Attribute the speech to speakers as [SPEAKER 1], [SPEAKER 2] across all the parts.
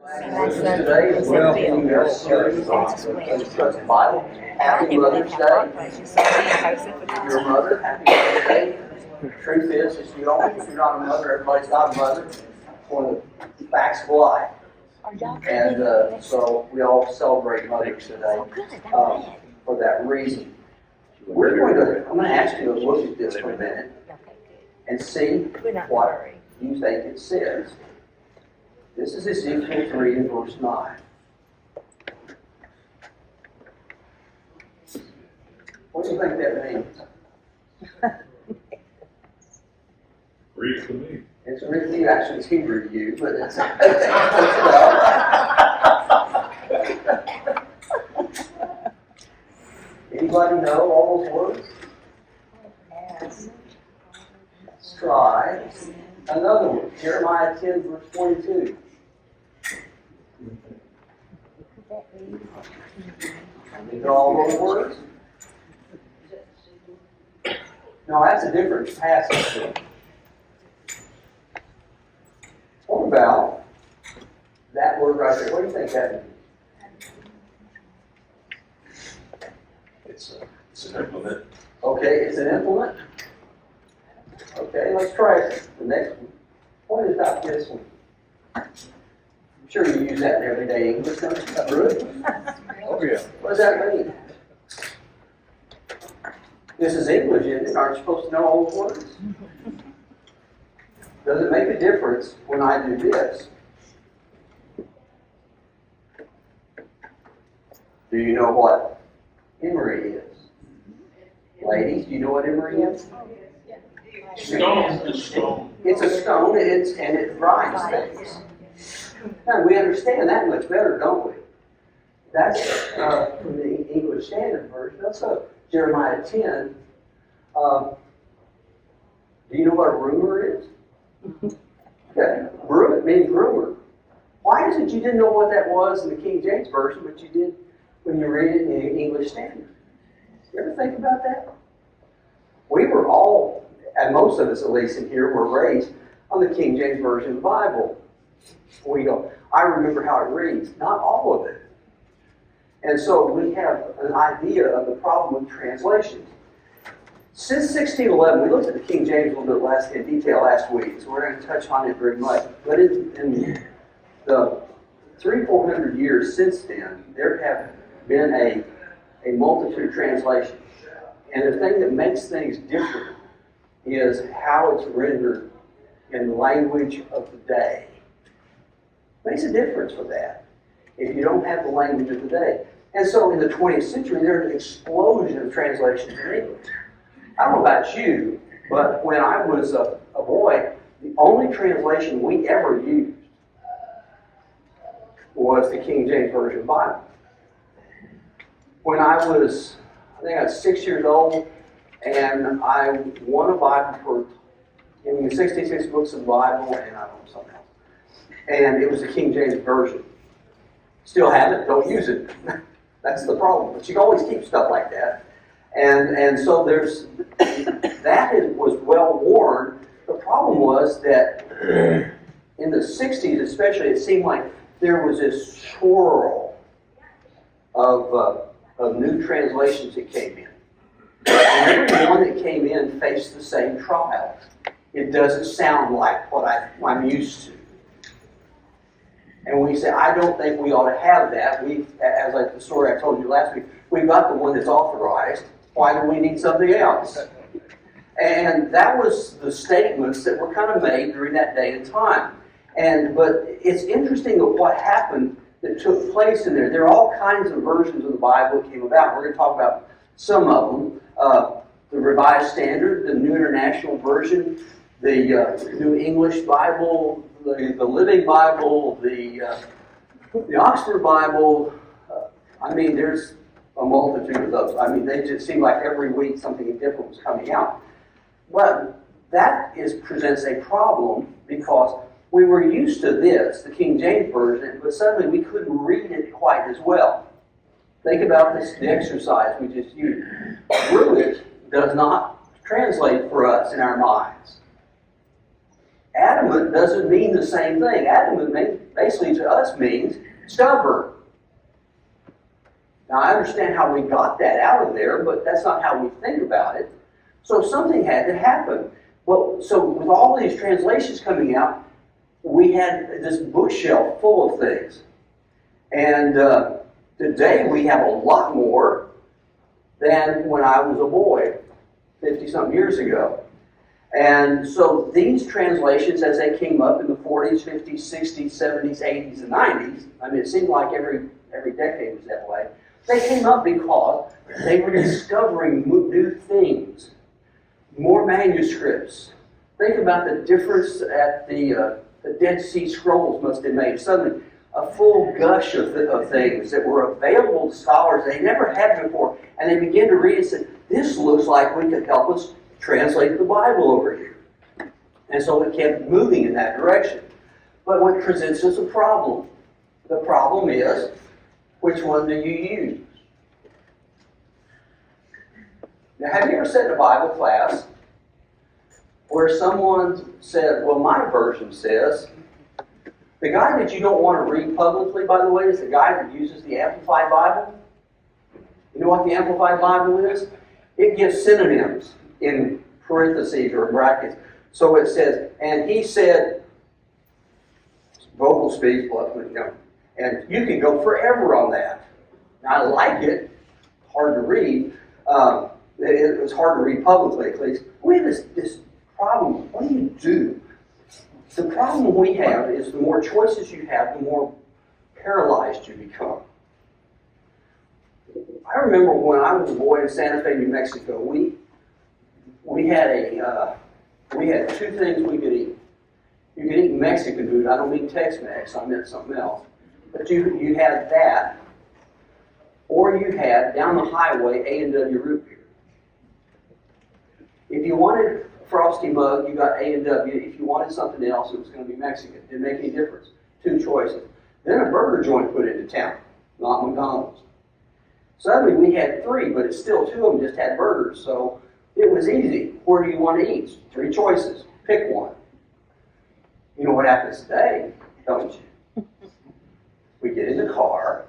[SPEAKER 1] Today is welcome your series on Bible. Happy Mother's Day. Your mother, happy Mother's Day. The truth is, if you're not a mother, everybody's got a mother. It's one of the facts of life. And so we all celebrate mothers today for that reason. I'm going to ask you to look at this for a minute and see what you think it says. This is Ezekiel 3 and verse 9. What do you think that means?
[SPEAKER 2] Greek to me.
[SPEAKER 1] It's Greek to you. Actually, it's Hebrew to you, but it's Anybody know all those words?
[SPEAKER 3] Yes.
[SPEAKER 1] Strive. Another one, Jeremiah 10 verse 22. You know all those words? No, that's a different passage. What about that word right there? What do you think that means?
[SPEAKER 2] It's an implement.
[SPEAKER 1] Okay, it's an implement. Okay, let's try it. The next one. What is about this one? I'm sure you use that in everyday English, don't you? Really?
[SPEAKER 2] Oh, yeah.
[SPEAKER 1] What does that mean? This is English, isn't it? Aren't you supposed to know all those words? Does it make a difference when I do this? Do you know what emery is? Ladies, do you know what emery is?
[SPEAKER 2] Stone is stone.
[SPEAKER 1] It's a stone, and it dries things. Now, we understand that much better, don't we? That's from the English Standard Version. That's Jeremiah 10. Do you know what a rumor is? Okay. It means rumor. Why is it you didn't know what that was in the King James Version, but you did when you read it in the English Standard? You ever think about that? We were all, and most of us at least in here, were raised on the King James Version of the Bible. We go, I remember how it reads. Not all of it. And so we have an idea of the problem with translations. Since 1611, we looked at the King James a little bit in detail last week, so we're going to touch on it very much. But in the 300-400 years since then, there have been a multitude of translations. And the thing that makes things different is how it's rendered in the language of the day. Makes a difference for that if you don't have the language of the day. And so in the 20th century, there's an explosion of translations in English. I don't know about you, but when I was a boy, the only translation we ever used was the King James Version Bible. When I was 6 years old, and I won a Bible for giving me 66 books of the Bible, and I don't know something else. And it was the King James Version. Still have it, don't use it. That's the problem. But you can always keep stuff like that. And so was well worn. The problem was that in the 60s especially, it seemed like there was this swirl of new translations that came in. And every one that came in faced the same trials. It doesn't sound like what I'm used to. And we say, I don't think we ought to have that. As like the story I told you last week, we've got the one that's authorized. Why do we need something else? And that was the statements that were kind of made during that day and time. But it's interesting of what happened that took place in there. There are all kinds of versions of the Bible that came about. We're going to talk about some of them. The Revised Standard, the New International Version, the New English Bible, the Living Bible, the Oxford Bible. There's a multitude of those. They just seem like every week something different was coming out. But that presents a problem because we were used to this, the King James Version, but suddenly we couldn't read it quite as well. Think about the exercise we just used. Druid does not translate for us in our minds. Add adamant doesn't mean the same thing. Adamant basically to us means stubborn. Now I understand how we got that out of there, but that's not how we think about it. So something had to happen. Well, so with all these translations coming out, we had this bookshelf full of things. And today we have a lot more than when I was a boy, 50-something years ago. And so these translations, as they came up in the 40s, 50s, 60s, 70s, 80s, and 90s, I mean, it seemed like every decade was that way. They came up because they were discovering new things, more manuscripts. Think about the difference at the Dead Sea Scrolls must have made. Suddenly, a full gush of things that were available to scholars they never had before. And they began to read and said, this looks like we could help us translate the Bible over here. And so it kept moving in that direction. But what presents us a problem? The problem is, which one do you use? Now, have you ever sat in a Bible class where someone said, well, my version says, the guy that you don't want to read publicly, by the way, is the guy that uses the Amplified Bible. You know what the Amplified Bible is? It gives synonyms in parentheses or brackets. So it says, and he said, vocal speech, and you can go forever on that. Now, I like it. Hard to read. It was hard to read publicly, at least. We have this problem. What do you do? The problem we have is the more choices you have, the more paralyzed you become. I remember when I was a boy in Santa Fe, New Mexico, we had two things we could eat. You could eat Mexican food. I don't mean Tex-Mex, I meant something else. But you had that, or you had, down the highway, A&W root beer. If you wanted a Frosty mug, you got A&W. If you wanted something else, it was going to be Mexican. Didn't make any difference. Two choices. Then a burger joint put into town, not McDonald's. Suddenly we had three, but it's still two of them just had burgers. So it was easy. Where do you want to eat? Three choices. Pick one. You know what happens today, don't you? We get in the car,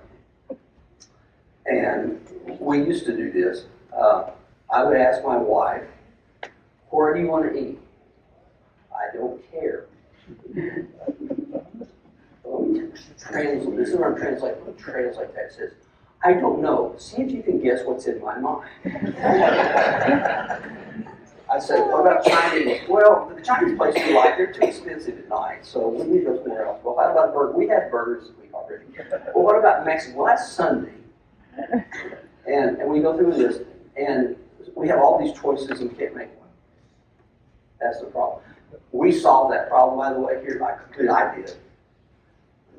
[SPEAKER 1] and we used to do this. I would ask my wife, where do you want to eat? I don't care. Translate. This is what I'm translating. Translate that. It says, I don't know. See if you can guess what's in my mind. I said, what about Chinese? Well, the Chinese places we like, they're too expensive at night, so we need to go somewhere else. Well, how about burgers? We had burgers this week already. Well, what about Mexican? Well, that's Sunday. And we go through this, and we have all these choices and we can't make one. That's the problem. We solved that problem, by the way, here. I did.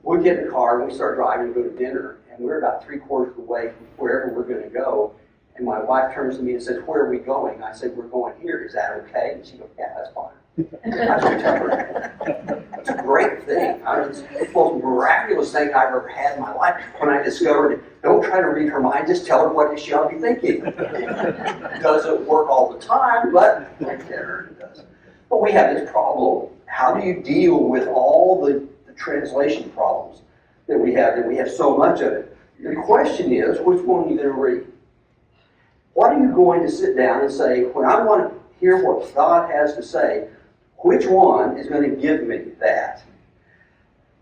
[SPEAKER 1] We get in the car and we start driving to go to dinner, and we're about 3/4 of the way from wherever we're going to go. And my wife turns to me and says, where are we going? I said, we're going here. Is that okay? And she goes, yeah, that's fine. I should tell her. It's a great thing. It's the most miraculous thing I've ever had in my life when I discovered it. Don't try to read her mind, just tell her what she ought to be thinking. It doesn't work all the time, but it does. But we have this problem. How do you deal with all the translation problems that we have so much of it? The question is, which one are you going to read? What are you going to sit down and say, when I want to hear what God has to say, which one is going to give me that?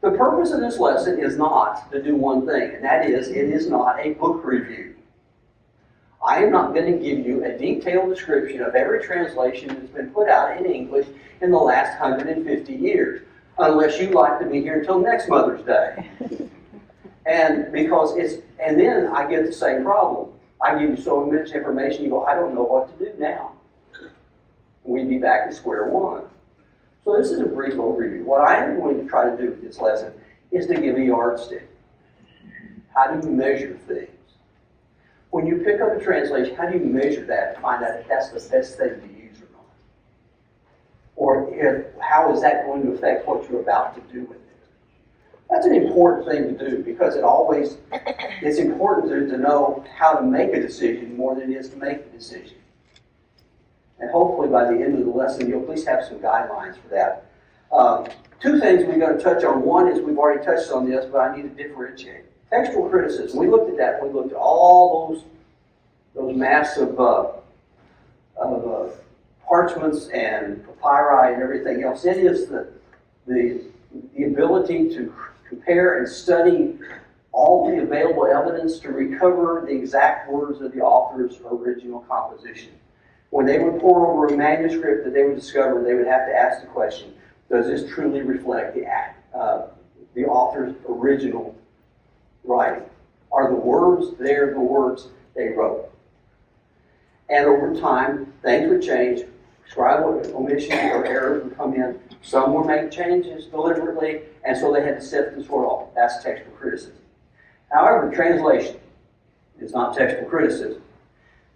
[SPEAKER 1] The purpose of this lesson is not to do one thing, and that is, it is not a book review. I am not going to give you a detailed description of every translation that's been put out in English in the last 150 years, unless you like to be here until next Mother's Day. And then I get the same problem. I give you so much information, you go, I don't know what to do now. We'd be back at square one. So this is a brief overview. What I am going to try to do with this lesson is to give a yardstick. How do you measure things? When you pick up a translation, how do you measure that to find out if that's the best thing to use or not? Or how is that going to affect what you're about to do with it? That's an important thing to do because it's important to know how to make a decision more than it is to make the decision. And hopefully by the end of the lesson, you'll at least have some guidelines for that. Two things we're going to touch on. One is we've already touched on this, but I need to differentiate. Textual criticism. We looked at that. We looked at all those massive parchments and papyri and everything else. It is the ability to compare and study all the available evidence to recover the exact words of the author's original composition. When they would pore over a manuscript that they would discover, they would have to ask the question, does this truly reflect the author's original writing? Are the words there the words they wrote? And over time, things would change. Scribal omissions or errors would come in. Some would make changes deliberately, and so they had to sift and sort all. That's textual criticism. However, translation is not textual criticism.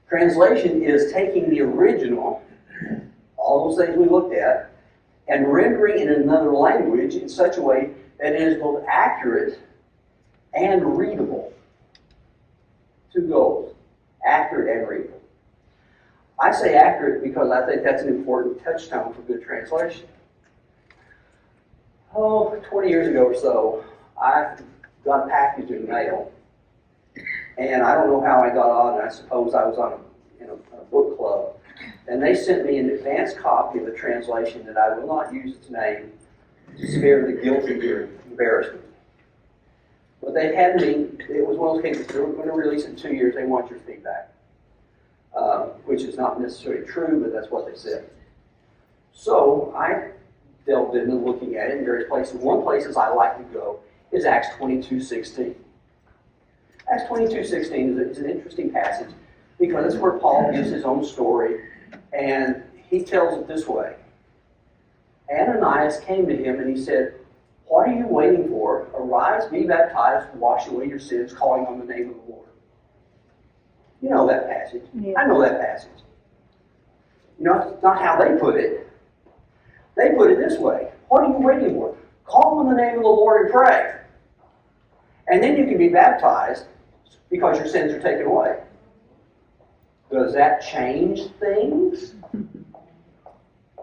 [SPEAKER 1] Translation is taking the original, all those things we looked at, and rendering it in another language in such a way that it is both accurate and readable. Two goals, accurate and readable. I say accurate because I think that's an important touchstone for good translation. 20 years ago or so, I got a package in the mail, and I don't know how I got on. I suppose I was on a book club, and they sent me an advanced copy of a translation that I will not use its name to spare the guilty or embarrassment. But they had me, it was one of those cases, they were going to release it in 2 years, they want your feedback, which is not necessarily true, but that's what they said. So I delved into looking at it in various places. One place I like to go is Acts 22:16. Acts 22:16 is an interesting passage because it's where Paul gives his own story, and he tells it this way. Ananias came to him and he said, "What are you waiting for? Arise, be baptized, wash away your sins, calling on the name of the Lord." You know that passage.
[SPEAKER 3] Yeah.
[SPEAKER 1] I know that passage. You know, it's not how they put it. They put it this way. What are you waiting for? Call on the name of the Lord and pray. And then you can be baptized because your sins are taken away. Does that change things?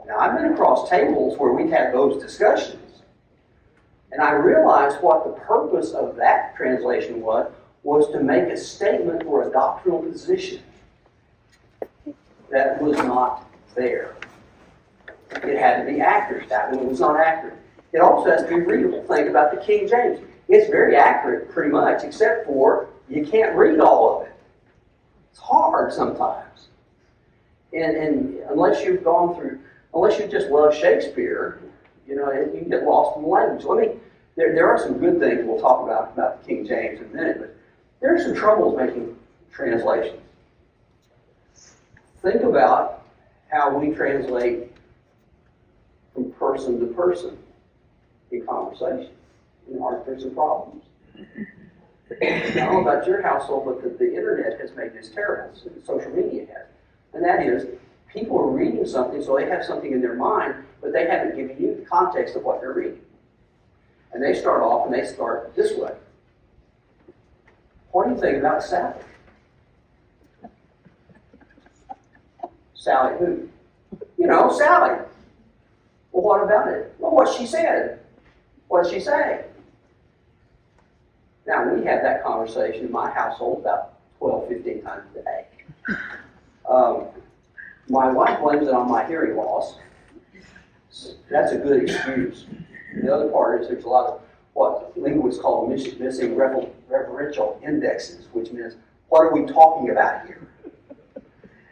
[SPEAKER 1] Now, I've been across tables where we've had those discussions. And I realized what the purpose of that translation was to make a statement or a doctrinal position that was not there. It had to be accurate. That one was not accurate. It also has to be readable. Think about the King James. It's very accurate, pretty much, except for you can't read all of it. It's hard sometimes. And unless you've gone through, unless you just love Shakespeare, you know, you can get lost in the language. There are some good things we'll talk about the King James in a minute, but there are some troubles making translations. Think about how we translate from person to person in conversation. And aren't there some problems? I don't know about your household, but the internet has made this terrible. Social media has. And that is, people are reading something, so they have something in their mind, but they haven't given you the context of what they're reading. And they start off and they start this way. What do you think about Sally? Sally who? You know, Sally. Well, what about it? Well, what she said. What did she say? Now, we have that conversation in my household about 12, 15 times a day. My wife blames it on my hearing loss. That's a good excuse. The other part is there's a lot of what linguists call missing referential indexes, which means what are we talking about here?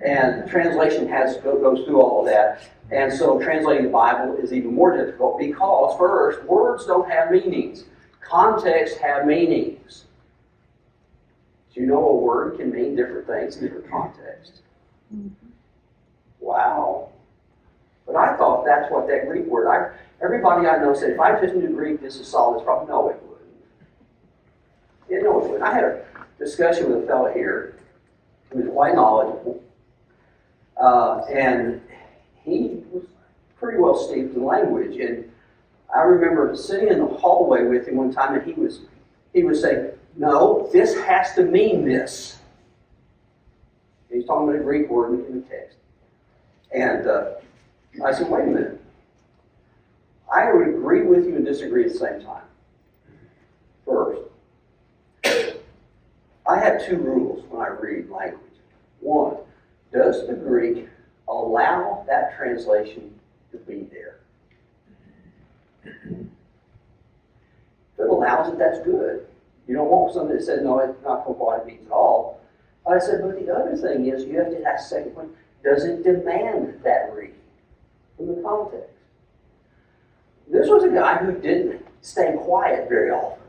[SPEAKER 1] And translation goes through all of that. And so translating the Bible is even more difficult because, first, words don't have meanings. Context have meanings. Do you know a word can mean different things in different contexts? Mm-hmm. Wow. But I thought that's what that Greek word, everybody I know said, if I just knew Greek, this is solid. It's probably, no, it wouldn't. Yeah, no, it wouldn't. I had a discussion with a fellow here who was quite knowledgeable. And he was pretty well steeped in language. And I remember sitting in the hallway with him one time, and he was saying, no, this has to mean this. He's talking about a Greek word in the text. And I said, wait a minute. I would agree with you and disagree at the same time. First, I have two rules when I read language. One, does the Greek allow that translation to be there? If it allows it, that's good. You don't want something that says, no, it's not what it means at all. But I said, but the other thing is, you have to ask the second point, does it demand that reading from the context? This was a guy who didn't stay quiet very often.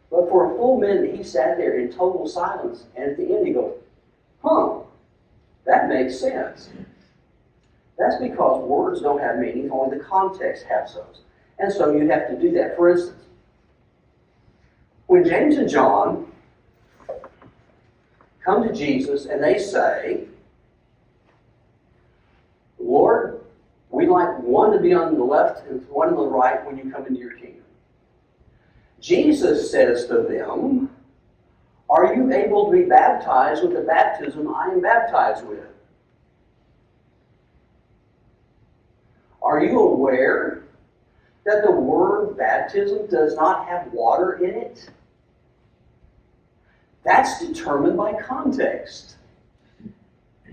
[SPEAKER 1] But for a full minute, he sat there in total silence, and at the end he goes, that makes sense. That's because words don't have meaning, only the context has those. And so you have to do that. For instance, when James and John come to Jesus and they say, Lord, we'd like one to be on the left and one on the right when you come into your kingdom. Jesus says to them, are you able to be baptized with the baptism I am baptized with? Are you aware that the word baptism does not have water in it? That's determined by context.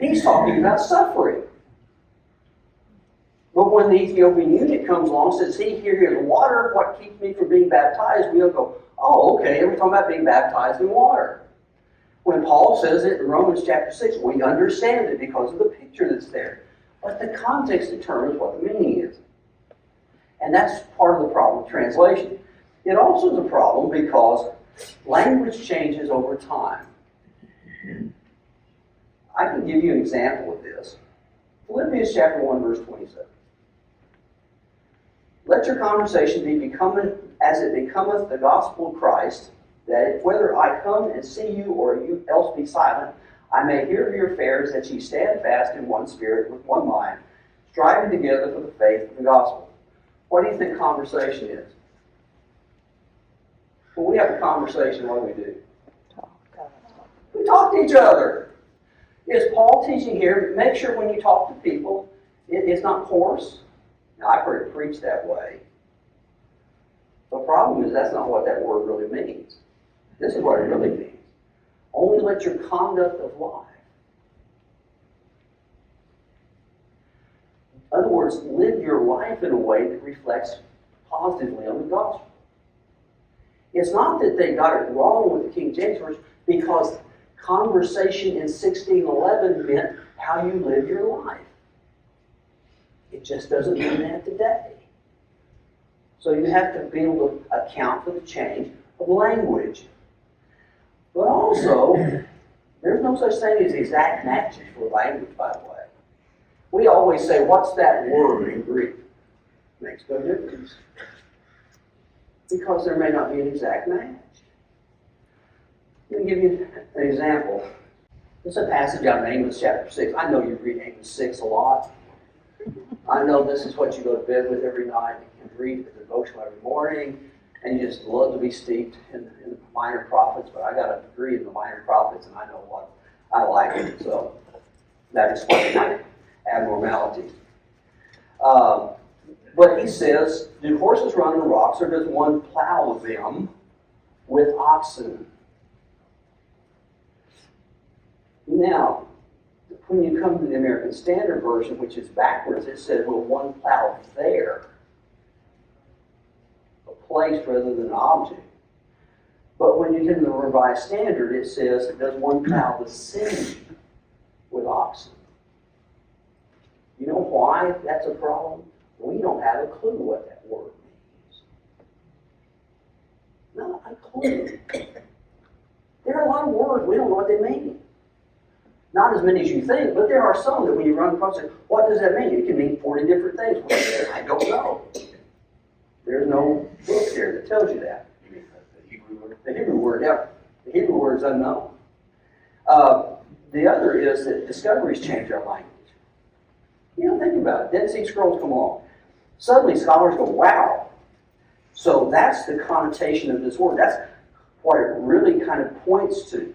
[SPEAKER 1] He's talking about suffering. But when the Ethiopian eunuch comes along and says, see, here's water, what keeps me from being baptized? We'll go, oh, okay, we're talking about being baptized in water. When Paul says it in Romans chapter 6, we understand it because of the picture that's there. But the context determines what the meaning is. And that's part of the problem with translation. It also is a problem because language changes over time. I can give you an example of this. Philippians chapter 1, verse 27. Let your conversation be as it becometh the gospel of Christ, that whether I come and see you or you else be silent, I may hear of your affairs, that ye stand fast in one spirit, with one mind, striving together for the faith of the gospel. What do you think conversation is? When we have a conversation, what do? We talk to each other. Is Paul teaching here, make sure when you talk to people, it's not coarse? Now, I've heard it preached that way. The problem is that's not what that word really means. This is what it really means. Only let your conduct of life. In other words, live your life in a way that reflects positively on the gospel. It's not that they got it wrong with the King James Version, because conversation in 1611 meant how you live your life. It just doesn't mean that today. So you have to be able to account for the change of language. But also, there's no such thing as exact matches for language, by the way. We always say, what's that word in Greek? Makes no difference. Because there may not be an exact match. Let me give you an example. There's a passage out of Amos chapter 6. I know you read Amos 6 a lot. I know this is what you go to bed with every night and read the devotional every morning, and you just love to be steeped in the minor prophets, but I got a degree in the minor prophets, and I know what I like it, so that explains my abnormalities. But he says, do horses run on rocks, or does one plow them with oxen? Now, when you come to the American Standard Version, which is backwards, it says, will one plow there? A place rather than an object. But when you get in the Revised Standard, it says, does one plow the sea with oxen? You know why that's a problem? We don't have a clue what that word means. Not a clue. There are a lot of words, we don't know what they mean. Not as many as you think, but there are some that when you run across it, what does that mean? It can mean 40 different things. Well, I don't know. There's no book there that tells you that. The Hebrew word, yeah. The Hebrew word is unknown. The other is that discoveries change our language. You know, think about it. Dead Sea Scrolls come along. Suddenly scholars go, wow. So that's the connotation of this word. That's what it really kind of points to.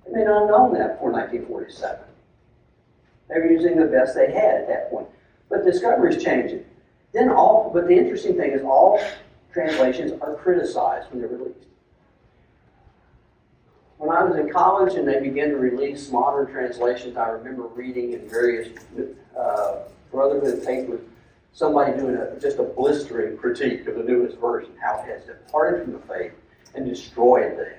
[SPEAKER 1] They may not have known that before 1947. They were using the best they had at that point. But discoveries change it. But the interesting thing is all translations are criticized when they're released. When I was in college and they began to release modern translations, I remember reading in various Brotherhood papers, somebody doing just a blistering critique of the newest version, how it has departed from the faith and destroyed things.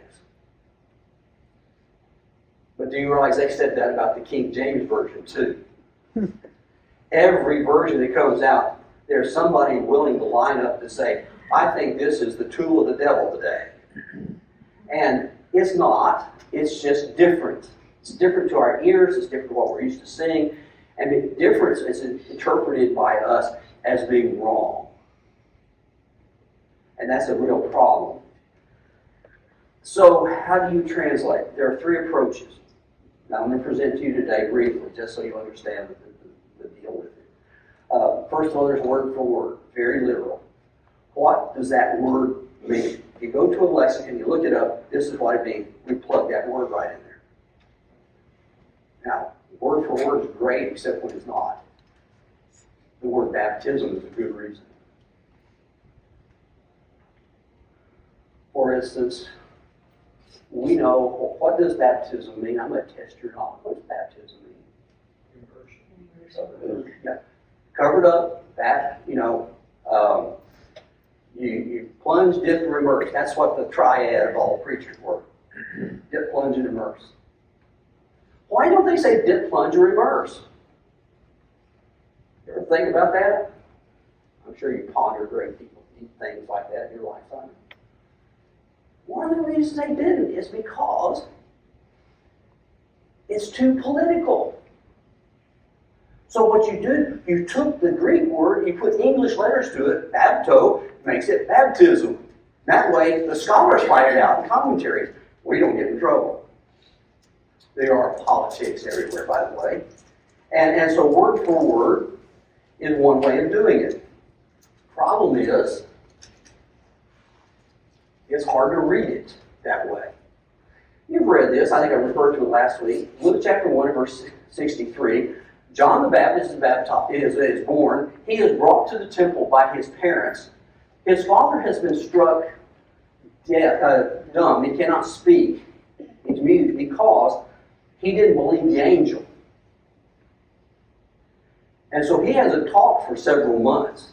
[SPEAKER 1] But do you realize they said that about the King James Version too? Every version that comes out, there's somebody willing to line up to say, I think this is the tool of the devil today. And it's not. It's just different. It's different to our ears. It's different to what we're used to seeing. And the difference is interpreted by us as being wrong. And that's a real problem. So how do you translate? There are three approaches. Now I'm going to present to you today briefly, just so you understand the deal with it. First of all, there's word for word, very literal. What does that word mean? If you go to a lexicon, you look it up, this is what it means. We plug that word right in there. Now, word for word is great, except when it's not. The word baptism is a good reason. For instance, we know, what does baptism mean? I'm going to test your knowledge. What does baptism mean? Immersion. Yeah. Covered up, you plunge, dip, and immerse. That's what the triad of all preachers were. Dip, plunge, and immerse. Why don't they say dip, plunge, or immerse? You ever think about that? I'm sure you ponder great people, deep things like that in your lifetime. One of the reasons they didn't is because it's too political. So what you did, you took the Greek word, you put English letters to it, bapto, makes it baptism. That way, the scholars write it out in commentaries. We don't get in trouble. There are politics everywhere, by the way. And so word for word is one way of doing it. Problem is, it's hard to read it that way. You've read this, I think I referred to it last week. Luke chapter 1, verse 63. John the Baptist is born. He is brought to the temple by his parents. His father has been struck dumb. He cannot speak. He's mute because he didn't believe the angel. And so he hasn't talked for several months.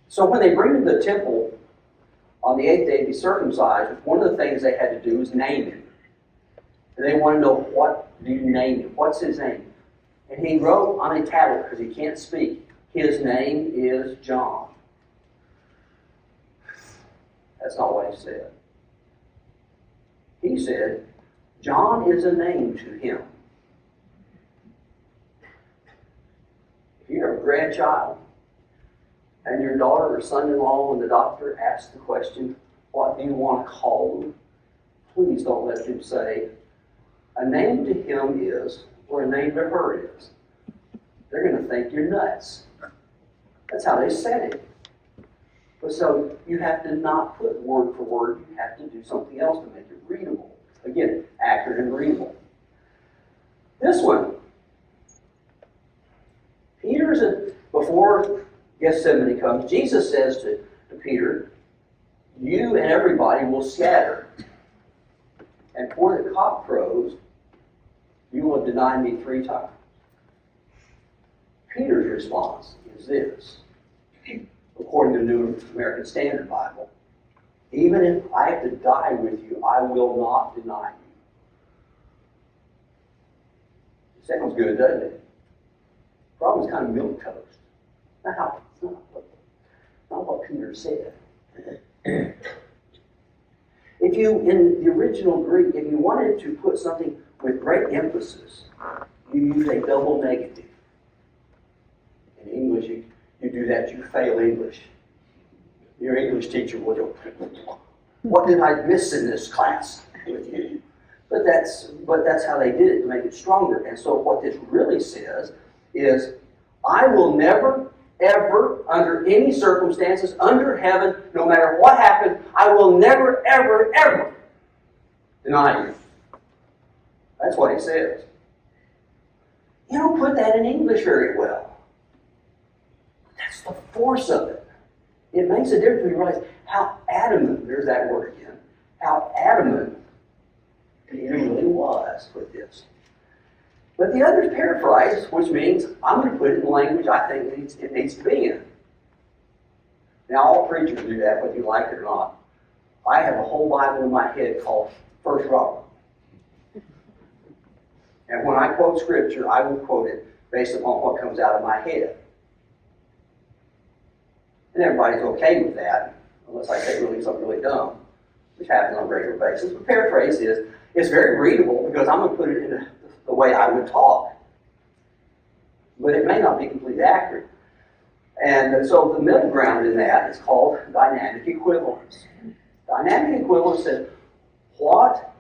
[SPEAKER 1] So when they bring him to the temple on the 8th day to be circumcised, one of the things they had to do was name him. And they want to know, what do you name him? What's his name? And he wrote on a tablet, because he can't speak, his name is John. That's not what he said. He said, John is a name to him. If you have a grandchild, and your daughter or son-in-law, when the doctor asks the question, what do you want to call them? Please don't let them say, a name to him is, or a name to her is. They're going to think you're nuts. That's how they said it. But so you have to not put word for word. You have to do something else to make it readable. Again, accurate and readable. This one. Before Gethsemane comes, Jesus says to Peter, you and everybody will scatter. And before the cock crows, you will deny me 3 times. Peter's response is this, according to the New American Standard Bible, even if I have to die with you, I will not deny you. Sounds good, doesn't it? Probably kind of milquetoast. Not what Peter said. If you, in the original Greek, if you wanted to put something with great emphasis, you use a double negative. In English, you do that, you fail English. Your English teacher will go, what did I miss in this class with you? But that's how they did it, to make it stronger. And so what this really says is, I will never, ever, under any circumstances, under heaven, no matter what happens, I will never, ever, ever deny you. That's what he says. You don't put that in English very well. That's the force of it. It makes a difference when you realize how adamant, there's that word again, how adamant Peter really was with this. But the other is paraphrase, which means I'm going to put it in the language I think it needs to be in. Now, all preachers do that, whether you like it or not. I have a whole Bible in my head called First Robert. And when I quote Scripture, I will quote it based upon what comes out of my head. And everybody's okay with that, unless I say something really dumb, which happens on a regular basis. But paraphrase is, it's very readable because I'm going to put it in the way I would talk. But it may not be completely accurate. And so the middle ground in that is called dynamic equivalence. Dynamic equivalence says, what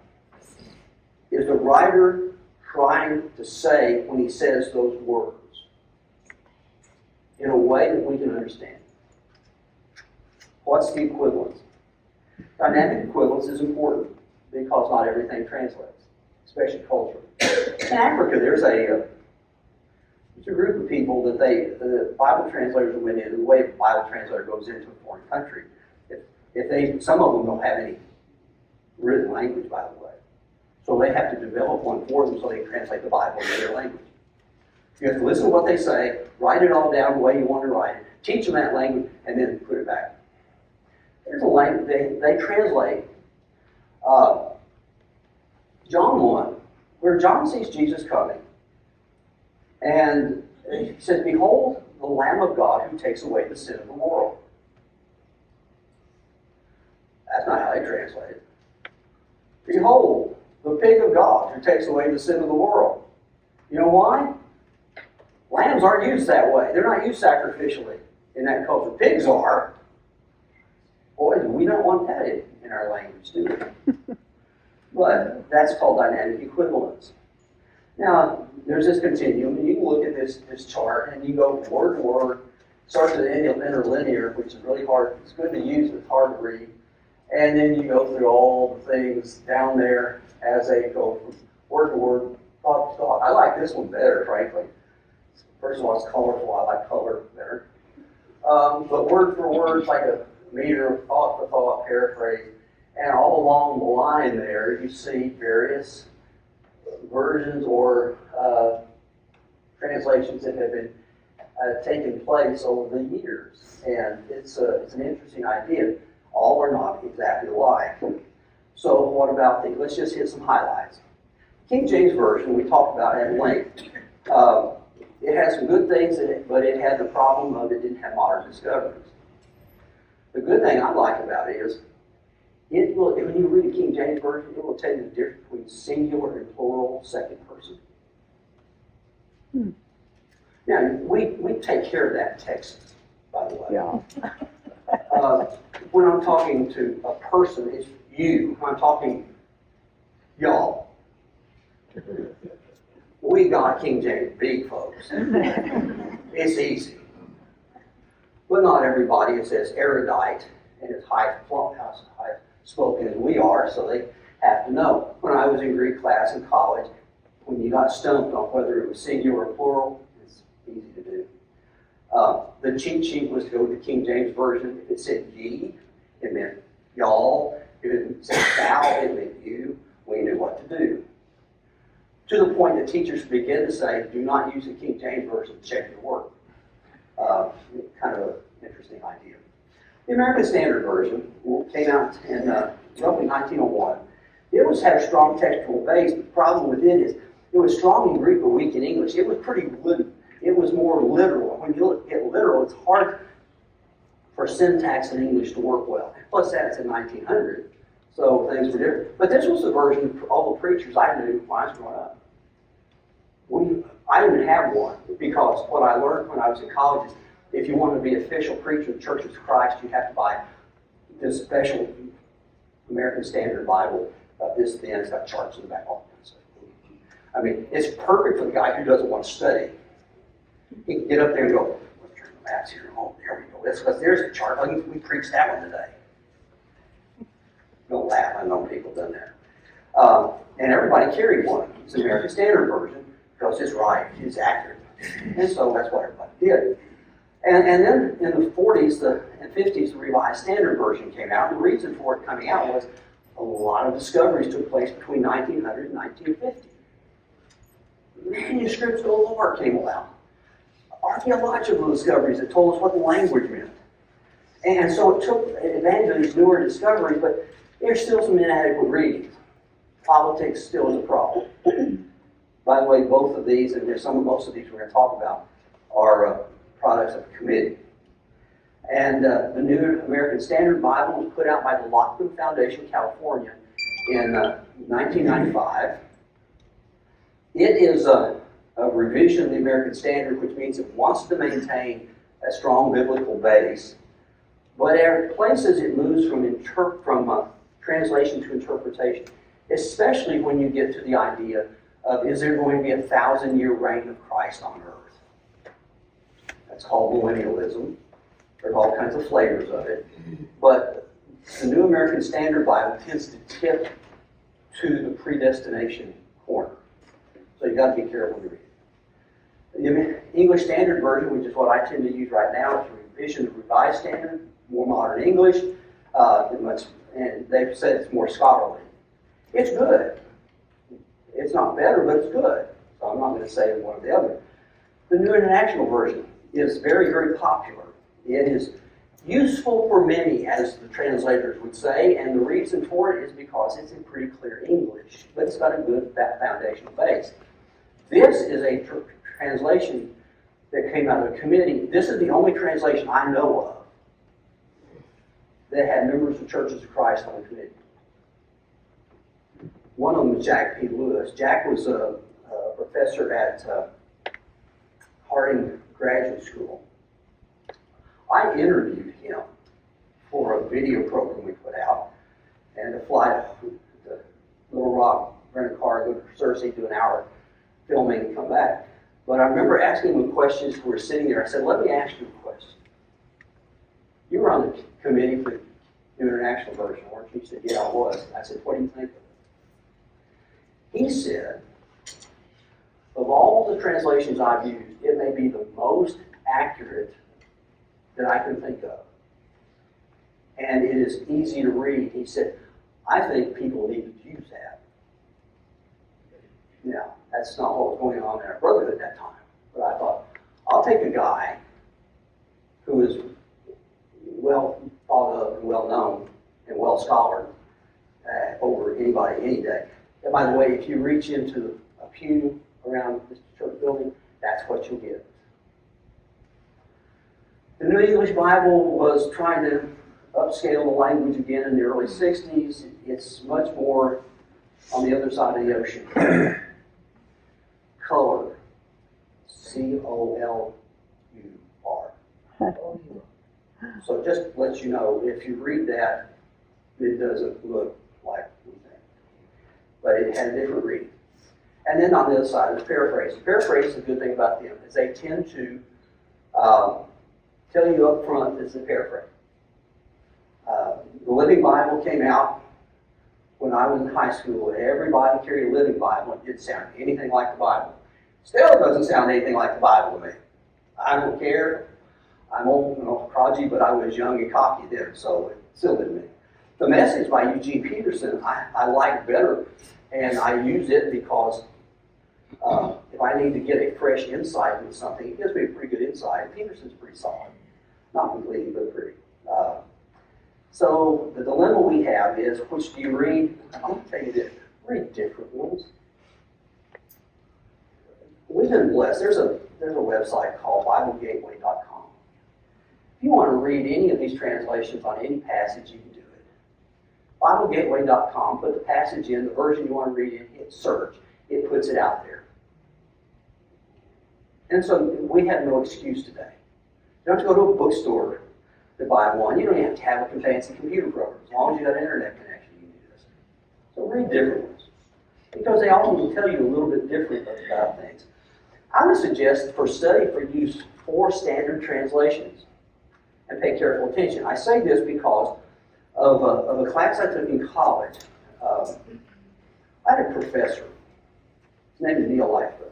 [SPEAKER 1] is the writer trying to say when he says those words in a way that we can understand? What's the equivalence? Dynamic equivalence is important because not everything translates, especially culturally. In Africa, there's a group of people that the Bible translators went in, the way a Bible translator goes into a foreign country. Some of them don't have any written language, by the way. So they have to develop one for them so they can translate the Bible in their language. You have to listen to what they say, write it all down the way you want to write it, teach them that language, and then put it back. There's a language, they translate John 1, where John sees Jesus coming. And he says, behold, the Lamb of God who takes away the sin of the world. That's not how they translate it. Behold, the pig of God who takes away the sin of the world. You know why? Lambs aren't used that way. They're not used sacrificially in that culture. Pigs are. Boy, we don't want that in our language, do we? But that's called dynamic equivalence. Now, there's this continuum, and you can look at this chart, and you go word to word, starts at interlinear, which is really hard. It's good to use, but it's hard to read. And then you go through all the things down there as they go from word to word, thought to thought. I like this one better, frankly. First of all, it's colorful. I like color better. But word for word, it's like a meter of thought for thought, paraphrase. And all along the line there, you see various versions or translations that have been taken place over the years. And it's an interesting idea. All are not exactly alike. So what about let's just hit some highlights. King James Version, we talked about at length. It has some good things in it, but it had the problem of it didn't have modern discoveries. The good thing I like about it is, when you read a King James Version, it will tell you the difference between singular and plural second person. Now, we take care of that in Texas, by the way.
[SPEAKER 4] Yeah.
[SPEAKER 1] When I'm talking to a person, it's you. When I'm talking y'all. We got King James big, folks. It's easy. But not everybody is as erudite and as high spoken as we are, so they have to know. When I was in Greek class in college, when you got stumped on whether it was singular or plural, it's easy to do. The cheat sheet was to go with the King James Version. If it said ye, it meant y'all. If it said thou, it meant you. We knew what to do. To the point that teachers begin to say, do not use the King James Version to check your work. Kind of an interesting idea. The American Standard Version came out in roughly 1901. It had a strong textual base, but the problem with it is it was strong in Greek but weak in English. It was it was more literal. When you look at literal, it's hard for syntax in English to work well. Plus that's in 1900, so things were different. But this was the version all the preachers I knew when I was growing up. I didn't have one because what I learned when I was in college is if you want to be official preacher of the Church of Christ, you have to buy this special American Standard Bible this thin. It's got charts in the back, all that stuff. I mean, it's perfect for the guy who doesn't want to study. He can get up there and go, let's turn the maps here. Oh, there we go. There's the chart. We preached that one today. Don't laugh. I know people done that. And everybody carried one. It's the American Standard Version. because it's right, it's accurate. And so that's what everybody did. And then in the 40s and 50s, the Revised Standard Version came out. And the reason for it coming out was a lot of discoveries took place between 1900 and 1950. Manuscripts galore came about. Archaeological discoveries that told us what the language meant. And so it took advantage of these newer discoveries, but there's still some inadequate reading. Politics still is a problem. By the way, both of these, and there's most of these we're going to talk about, are products of the committee. And the New American Standard Bible was put out by the Lockwood Foundation, California, in 1995. It is a revision of the American Standard, which means it wants to maintain a strong biblical base, but at places it moves from translation to interpretation, especially when you get to the idea of, is there going to be a 1,000-year reign of Christ on earth? That's called millennialism. There's all kinds of flavors of it. But the New American Standard Bible tends to tip to the predestination corner. So you've got to be careful to read it. The English Standard Version, which is what I tend to use right now, is a revision of the Revised Standard, more modern English, and they've said it's more scholarly. It's good. It's not better, but it's good. So I'm not going to say one or the other. The New International Version is very, very popular. It is useful for many, as the translators would say, and the reason for it is because it's in pretty clear English, but it's got a good foundational base. This is a translation that came out of a committee. This is the only translation I know of that had members of Churches of Christ on the committee. One of them was Jack P. Lewis. Jack was a professor at Harding Graduate School. I interviewed him for a video program we put out, and to fly to Little Rock, rent a car, go to Cersei, do an hour filming, and come back. But I remember asking him questions. We were sitting there. I said, "Let me ask you a question. You were on the committee for the New International Version, weren't you?" He said, "Yeah, I was." I said, "What do you think of it?" He said, "Of all the translations I've used, it may be the most accurate that I can think of. And it is easy to read." He said, "I think people need to use that." Now, that's not what was going on in our brotherhood at that time. But I thought, I'll take a guy who is well thought of and well known and well scholared over anybody any day. And by the way, if you reach into a pew around this church building, that's what you'll get. The New English Bible was trying to upscale the language again in the early 60s. It's much more on the other side of the ocean. Color. C-O-L-U-R. So just to let you know, if you read that, it doesn't look like we think. But it had a different reading. And then on the other side, there's paraphrase. Paraphrase is a good thing about them, is they tend to tell you up front this is a paraphrase. The Living Bible came out when I was in high school. Everybody carried a Living Bible. It didn't sound anything like the Bible. Still doesn't sound anything like the Bible to me. I don't care. I'm old and prodigy, but I was young and cocky then, so it still didn't mean. The Message by Eugene Peterson I like better, and I use it because if I need to get a fresh insight into something, it gives me a pretty good insight. Peterson's pretty solid. Not completely, but pretty. So the dilemma we have is, which do you read? I'll tell you this, read different ones. We've been blessed. There's a website called BibleGateway.com. If you want to read any of these translations on any passage, you can do it. BibleGateway.com, put the passage in, the version you want to read in, hit search. It puts it out there. And so we have no excuse today. You don't have to go to a bookstore to buy one. You don't even have to have a fancy computer program. As long as you got an internet connection, you can do this. So read different ones, because they all will tell you a little bit different about things. I would suggest for study, use 4 standard translations and pay careful attention. I say this because of a class I took in college. I had a professor. His name is Neil Lightfoot.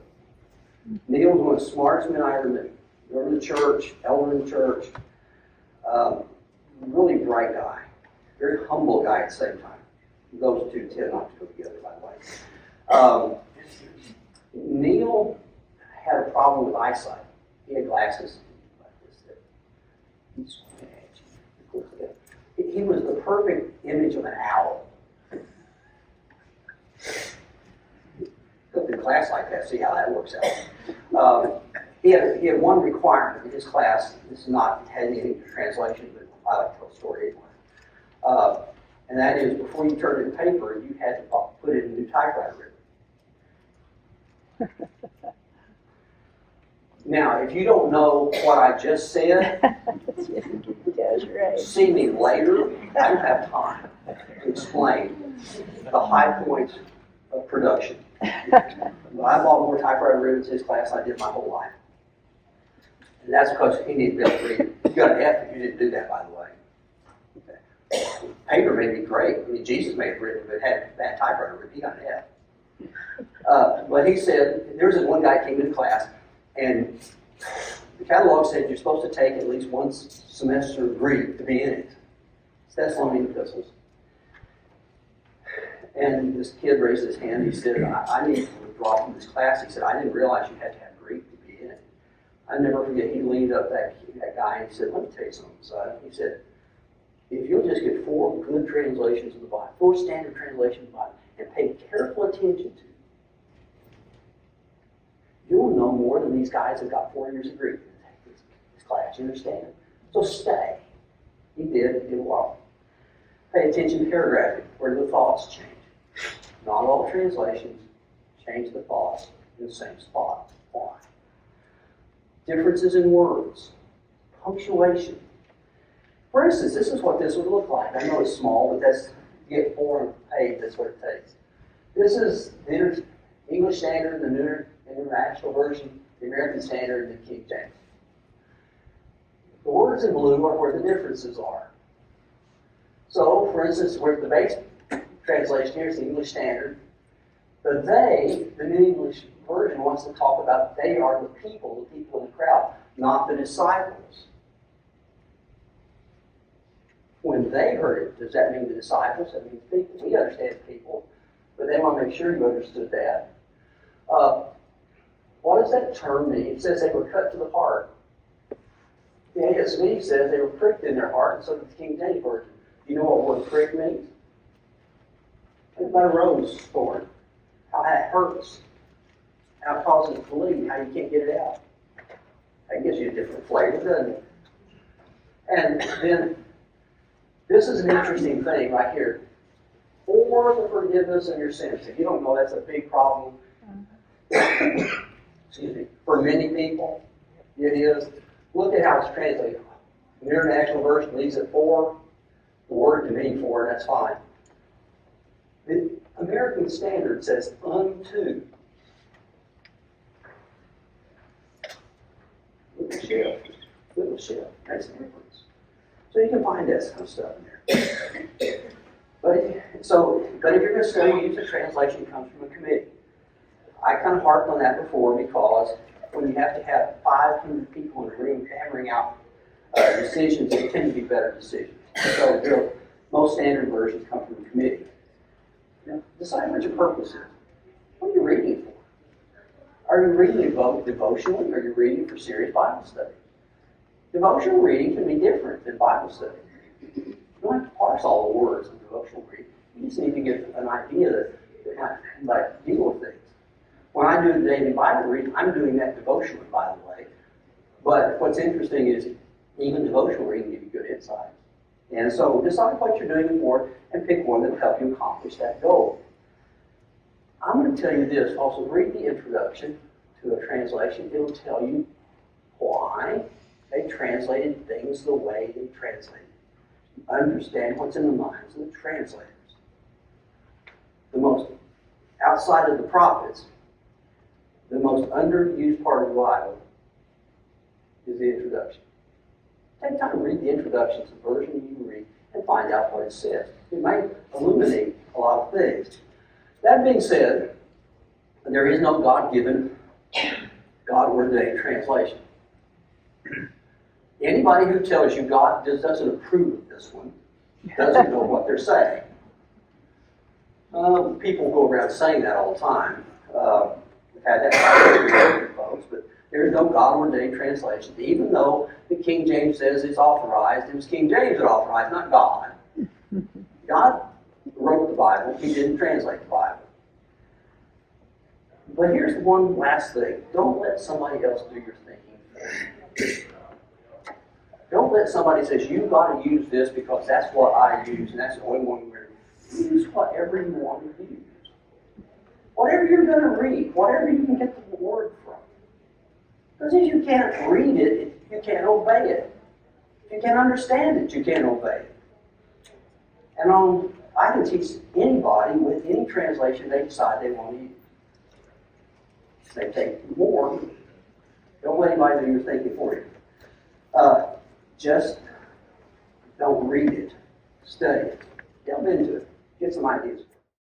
[SPEAKER 1] Neil was one of the smartest men I ever knew. Member of the church, elder in the church. Really bright guy. Very humble guy at the same time. Those two tend not to go together, by the way. Neil had a problem with eyesight. He had glasses like this. He was the perfect image of an owl. Go to class like that, see how that works out. He had one requirement in his class. This is not had anything to translation, but I like to tell a story anyway. And that is, before you turned in paper, you had to put in a new typewriter ribbon. Now, if you don't know what I just said,
[SPEAKER 3] That's right.
[SPEAKER 1] see me later. I don't have time to explain the high points of production. I bought more typewriter ribbons in his class than I did my whole life. And that's because he didn't be able to read. You got an F if you didn't do that, by the way. Okay. Paper may be great. I mean, Jesus may have written, but had bad typewriter ribbon, he got an F. But he said, there was this one guy came into class, and the catalog said you're supposed to take at least one semester of Greek to be in it. It's Thessalonian epistles. And this kid raised his hand. He said, I need to withdraw from this class. He said, I didn't realize you had to have Greek to be in it. I never forget, he leaned up that guy and he said, let me tell you something, son. He said, if you'll just get 4 good translations of the Bible, 4 standard translations of the Bible, and pay careful attention to, you'll know more than these guys that got 4 years of Greek in this class. You understand? So stay. He did. He did well. Pay attention to paragraphing, where the thoughts change. Not all translations change the thoughts in the same spot. Why? Differences in words. Punctuation. For instance, this is what this would look like. I know it's small, but that's, you get 4 on a page, that's what it takes. This is the English Standard, the New International Version, the American Standard, and the King James. The words in blue are where the differences are. So, for instance, where the base translation here is the English Standard, but they, the New English Version, wants to talk about they are the people in the crowd, not the disciples. When they heard it, does that mean the disciples? That means people. We understand people, but they want to make sure you understood that. What does that term mean? It says they were cut to the heart. The ASV says they were pricked in their heart, and so did the King James Version. You know what word prick means? Think about a rose thorn. How that hurts. How it causes it to bleed. How you can't get it out. That gives you a different flavor, doesn't it? And then, this is an interesting thing right here. For the forgiveness of your sins. If you don't know, that's a big problem. Excuse me. For many people, it is. Look at how it's translated. The International Version leaves it for. The word can mean for, and that's fine. The American Standard says unto. Little shift. Little shift. Makes a difference. So you can find that kind of stuff in there. But if you're going to study, use a translation that comes from a committee. I kind of harped on that before because when you have to have 500 people in a room hammering out decisions, they tend to be better decisions. So most standard versions come from a committee. Now, decide what your purpose is. What are you reading for? Are you reading devotionally, or are you reading for serious Bible study? Devotional reading can be different than Bible study. You don't have to parse all the words in devotional reading. You just need to get an idea that how to deal with things. When I do the daily Bible reading, I'm doing that devotionally, by the way. But what's interesting is even devotional reading gives you good insight. And so decide what you're doing it for and pick one that will help you accomplish that goal. I'm going to tell you this. Also, read the introduction to a translation. It'll tell you why they translated things the way they translated. Understand what's in the minds of the translators. The most, outside of the prophets, the most underused part of the Bible is the introduction. Take time to read the introduction to the version you read and find out what it says. It might illuminate a lot of things. That being said, there is no God-given God-ordained translation. Anybody who tells you God just doesn't approve of this one doesn't know what they're saying. People go around saying that all the time. We've had that with folks, but there is no God-ordained translation. Even though the King James says it's authorized, it was King James that authorized, not God. God wrote the Bible, He didn't translate the Bible. But here's one last thing. Don't let somebody else do your thinking for you. Don't let somebody say, you've got to use this because that's what I use and that's the only one we're going to use. Whatever you want to use. Whatever you're going to read, whatever you can get the word from. Because if you can't read it, you can't obey it. If you can't understand it, you can't obey it. And I can teach anybody with any translation they decide they want to use. They take more. Don't let anybody do your thinking for you. Just don't read it. Study it. Delve into it. Get some ideas.